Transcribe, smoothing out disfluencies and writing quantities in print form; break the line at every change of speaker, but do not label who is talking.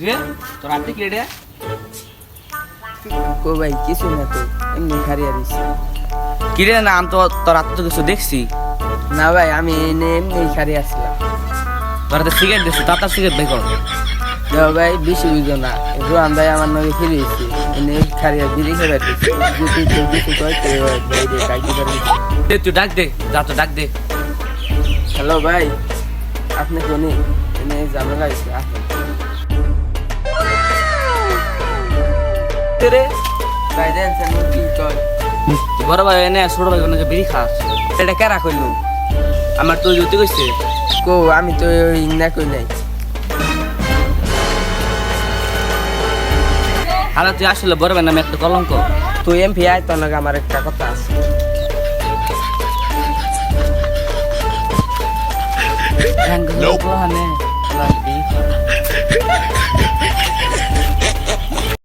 কিরে তোর আপনি কি রে
কো ভাই কিছু না তো এমনি খারিয়া দিছি।
কিরে না আমি তো তোর হাতে তো কিছু দেখছি।
না ভাই আমি এমনি খারিয়া আসছিলাম।
তোর হাতে সিগারেট দিচ্ছি, তার সিগারেট বের কর।
দেও ভাই বেশি বুঝো না, রোহান ভাই আমার নগে ফিরেছি এনে খারিয়া বিড়ি খেয়ে দিচ্ছি। যদি কেউ কিছু কয় তো ভাই রে কাকি করে
দে তুই ডাক দে, যা তো ডাক দে।
হ্যালো ভাই, আপনি শুনি এনে ঝামেলা হয়েছে আসেন। রে ভাই দেন কি কয়
বড় ভাই এনে ছোট ভাই অনেকে বিড়ি খাস, এটা কেরা করলু? আমার তুই জুতি কইছে।
কো আমি তো ইংনা কই নাই।
আরে তুই আসলে বড় ভাই নামে একটা কলঙ্ক।
তুই এমপি আয় তোর নাকি আমার একটা কথা আছে।
হ্যাঁ